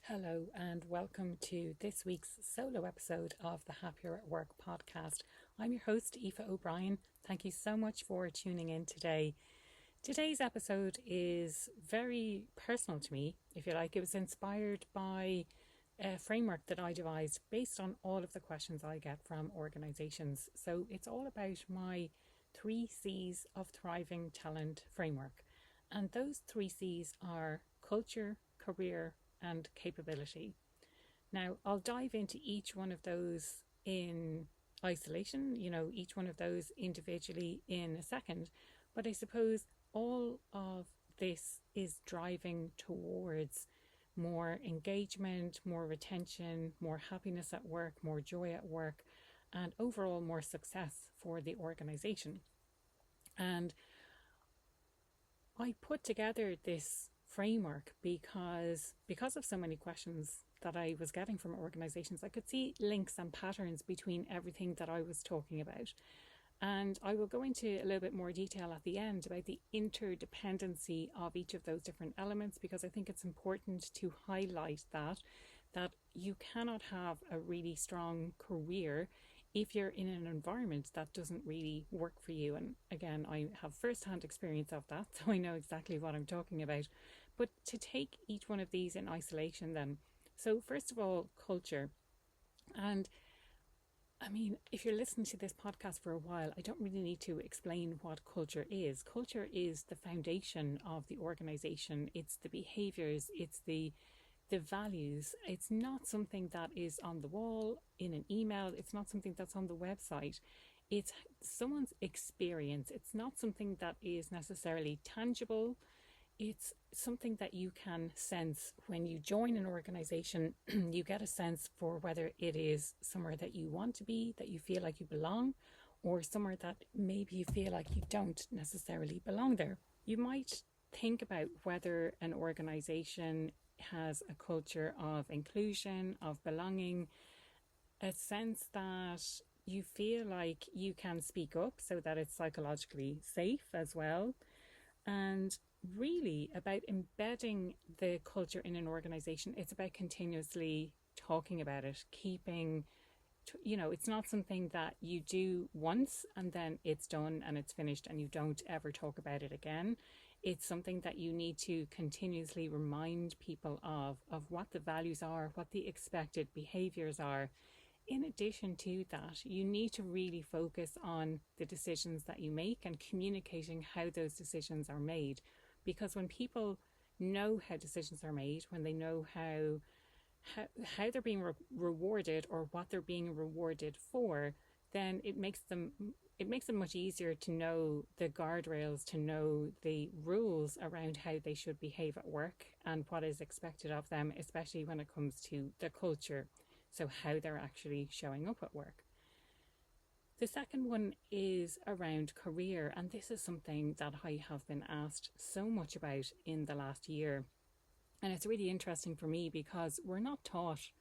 Hello and welcome to this week's solo episode of the Happier at Work podcast. I'm your host, Aoife O'Brien. Thank you so much for tuning in today. Today's episode is very personal to me, if you like. It was inspired by a framework that I devised based on all of the questions I get from organisations. So it's all about my 3 C's of Thriving Talent framework. And those 3 C's are culture, career, and capability. Now, I'll dive into each one of those in isolation, each one of those individually in a second. But I suppose all of this is driving towards more engagement, more retention, more happiness at work, more joy at work, and overall more success for the organization. And I put together this framework because of so many questions that I was getting from organizations. I could see links and patterns between everything that I was talking about. And I will go into a little bit more detail at the end about the interdependency of each of those different elements, because I think it's important to highlight that you cannot have a really strong career if you're in an environment that doesn't really work for you. And again, I have first-hand experience of that, so I know exactly what I'm talking about. But to take each one of these in isolation then. So first of all, culture. And I mean, if you're listening to this podcast for a while, I don't really need to explain what culture is. Culture is the foundation of the organization. It's the behaviors, it's the values. It's not something that is on the wall in an email. It's not something that's on the website. It's someone's experience. It's not something that is necessarily tangible. It's something that you can sense when you join an organization. You get a sense for whether it is somewhere that you want to be, that you feel like you belong, or somewhere that maybe you feel like you don't necessarily belong there. You might think about whether an organization has a culture of inclusion, of belonging, a sense that you feel like you can speak up so that it's psychologically safe as well. And really about embedding the culture in an organization, it's about continuously talking about it, it's not something that you do once and then it's done and it's finished and you don't ever talk about it again. It's something that you need to continuously remind people of what the values are, what the expected behaviors are. In addition to that, you need to really focus on the decisions that you make and communicating how those decisions are made. Because when people know how decisions are made, when they know how they're being rewarded or what they're being rewarded for, then it makes them much easier to know the guardrails, to know the rules around how they should behave at work and what is expected of them, especially when it comes to the culture, so how they're actually showing up at work. The second one is around career, and this is something that I have been asked so much about in the last year. And it's really interesting for me because we're not taught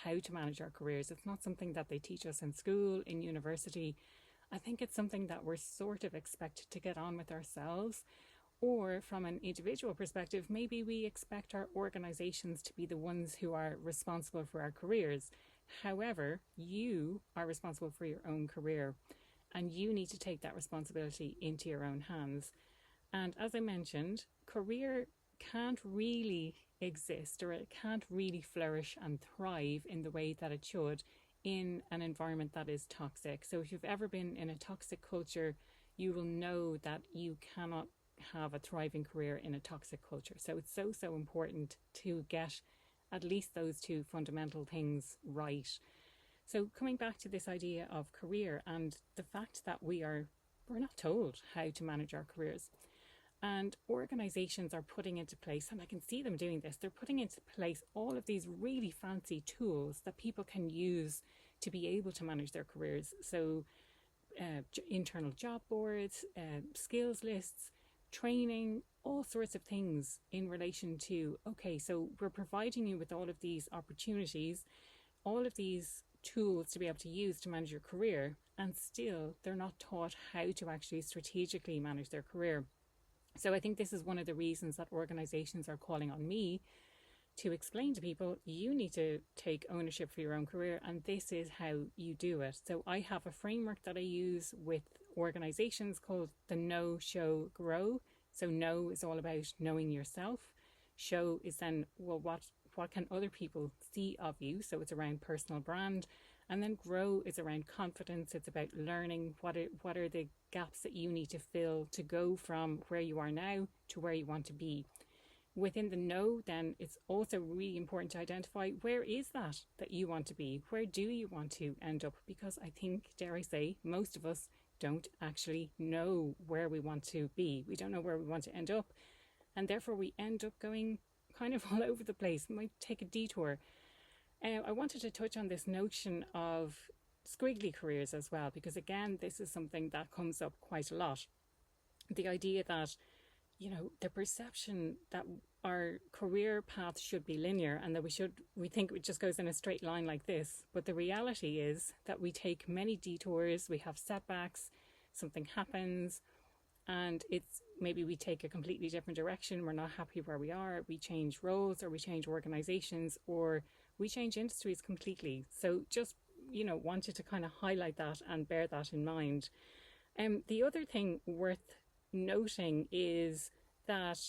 how to manage our careers. It's not something that they teach us in school, in university. I think it's something that we're sort of expected to get on with ourselves. Or from an individual perspective, maybe we expect our organizations to be the ones who are responsible for our careers. However, you are responsible for your own career and you need to take that responsibility into your own hands. And as I mentioned, career can't really exist, or it can't really flourish and thrive in the way that it should in an environment that is toxic. So if you've ever been in a toxic culture, you will know that you cannot have a thriving career in a toxic culture. So it's so important to get at least those 2 fundamental things right. So coming back to this idea of career and the fact that we're not told how to manage our careers. And organizations are putting into place, and I can see them doing this, they're putting into place all of these really fancy tools that people can use to be able to manage their careers. So internal job boards, skills lists, training, all sorts of things in relation to, okay, so we're providing you with all of these opportunities, all of these tools to be able to use to manage your career, and still they're not taught how to actually strategically manage their career. So I think this is one of the reasons that organizations are calling on me to explain to people, you need to take ownership for your own career, and this is how you do it. So I have a framework that I use with organizations called the Know, Show, Grow. So know is all about knowing yourself. Show is then, well, what can other people see of you? So it's around personal brand. And then grow is around confidence. It's about learning what are the gaps that you need to fill to go from where you are now to where you want to be. Within the know, then it's also really important to identify, where is that you want to be? Where do you want to end up? Because I think, dare I say, most of us don't actually know where we want to be. We don't know where we want to end up. And therefore we end up going kind of all over the place. We might take a detour. I wanted to touch on this notion of squiggly careers as well, because again, this is something that comes up quite a lot. The idea that, the perception that our career path should be linear and that we think it just goes in a straight line like this. But the reality is that we take many detours, we have setbacks, something happens, and it's maybe we take a completely different direction. We're not happy where we are. We change roles, or we change organizations, or we change industries completely. So just, wanted to kind of highlight that and bear that in mind. The other thing worth noting is that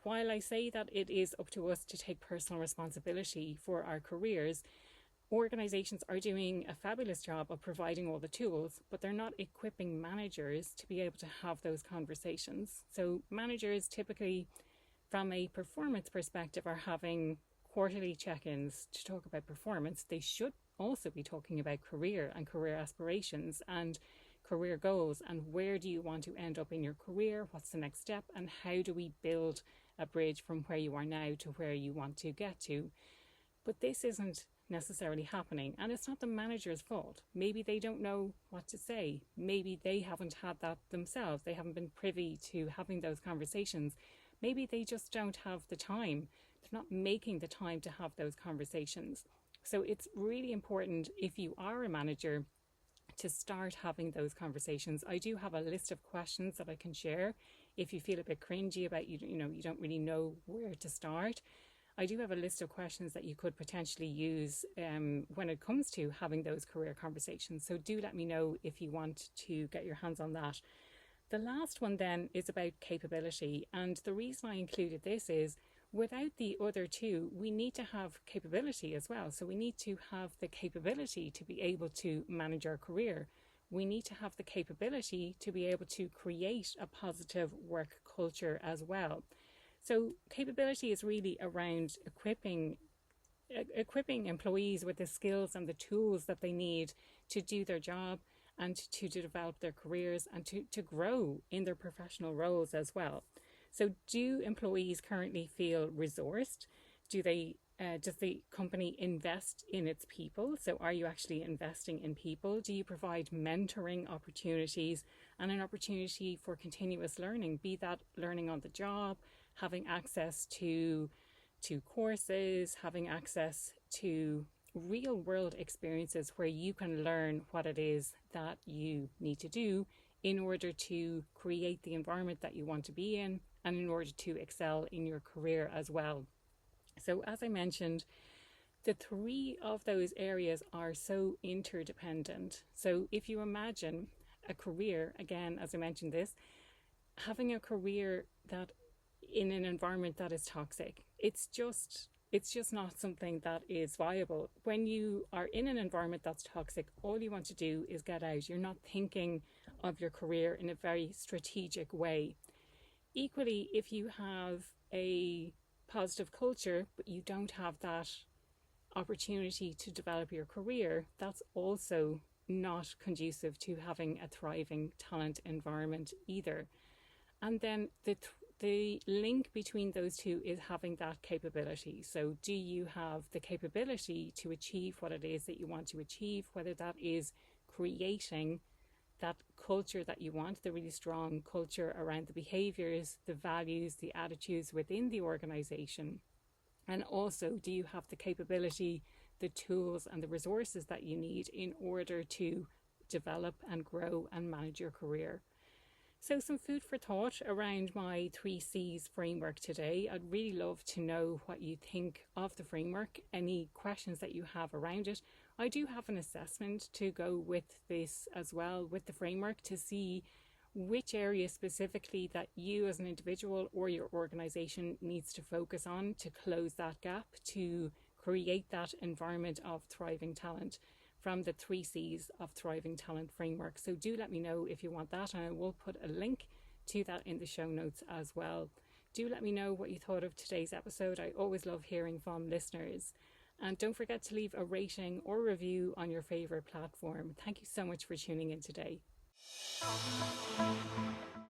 while I say that it is up to us to take personal responsibility for our careers, organizations are doing a fabulous job of providing all the tools, but they're not equipping managers to be able to have those conversations. So managers typically, from a performance perspective, are having quarterly check-ins to talk about performance. They should also be talking about career and career aspirations and career goals, and where do you want to end up in your career? What's the next step? And how do we build a bridge from where you are now to where you want to get to? But this isn't necessarily happening, and it's not the manager's fault. Maybe they don't know what to say. Maybe they haven't had that themselves. They haven't been privy to having those conversations. Maybe they just don't have the time. They're not making the time to have those conversations. So it's really important, if you are a manager, to start having those conversations. I do have a list of questions that I can share if you feel a bit cringy about you don't really know where to start. I do have a list of questions that you could potentially use when it comes to having those career conversations. So do let me know if you want to get your hands on that. The last one then is about capability. And the reason I included this is, without the other two, we need to have capability as well. So we need to have the capability to be able to manage our career. We need to have the capability to be able to create a positive work culture as well. So capability is really around equipping employees with the skills and the tools that they need to do their job and to develop their careers and to grow in their professional roles as well. So do employees currently feel resourced? Does the company invest in its people? So are you actually investing in people? Do you provide mentoring opportunities and an opportunity for continuous learning, be that learning on the job, having access to courses, having access to real world experiences where you can learn what it is that you need to do in order to create the environment that you want to be in and in order to excel in your career as well. So as I mentioned, the three of those areas are so interdependent. So if you imagine a career, again, as I mentioned this, having a career that in an environment that is toxic, it's just not something that is viable. When you are in an environment that's toxic, all you want to do is get out. You're not thinking of your career in a very strategic way. Equally, if you have a positive culture, but you don't have that opportunity to develop your career, that's also not conducive to having a thriving talent environment either. And then the link between those two is having that capability. So do you have the capability to achieve what it is that you want to achieve, whether that is creating that culture that you want, the really strong culture around the behaviors, the values, the attitudes within the organization? And also, do you have the capability, the tools and the resources that you need in order to develop and grow and manage your career? So, some food for thought around my 3Cs framework today. I'd really love to know what you think of the framework, any questions that you have around it. I do have an assessment to go with this as well, with the framework, to see which area specifically that you as an individual or your organization needs to focus on to close that gap, to create that environment of thriving talent from the 3Cs of Thriving Talent Framework. So do let me know if you want that, and I will put a link to that in the show notes as well. Do let me know what you thought of today's episode. I always love hearing from listeners. And don't forget to leave a rating or review on your favourite platform. Thank you so much for tuning in today.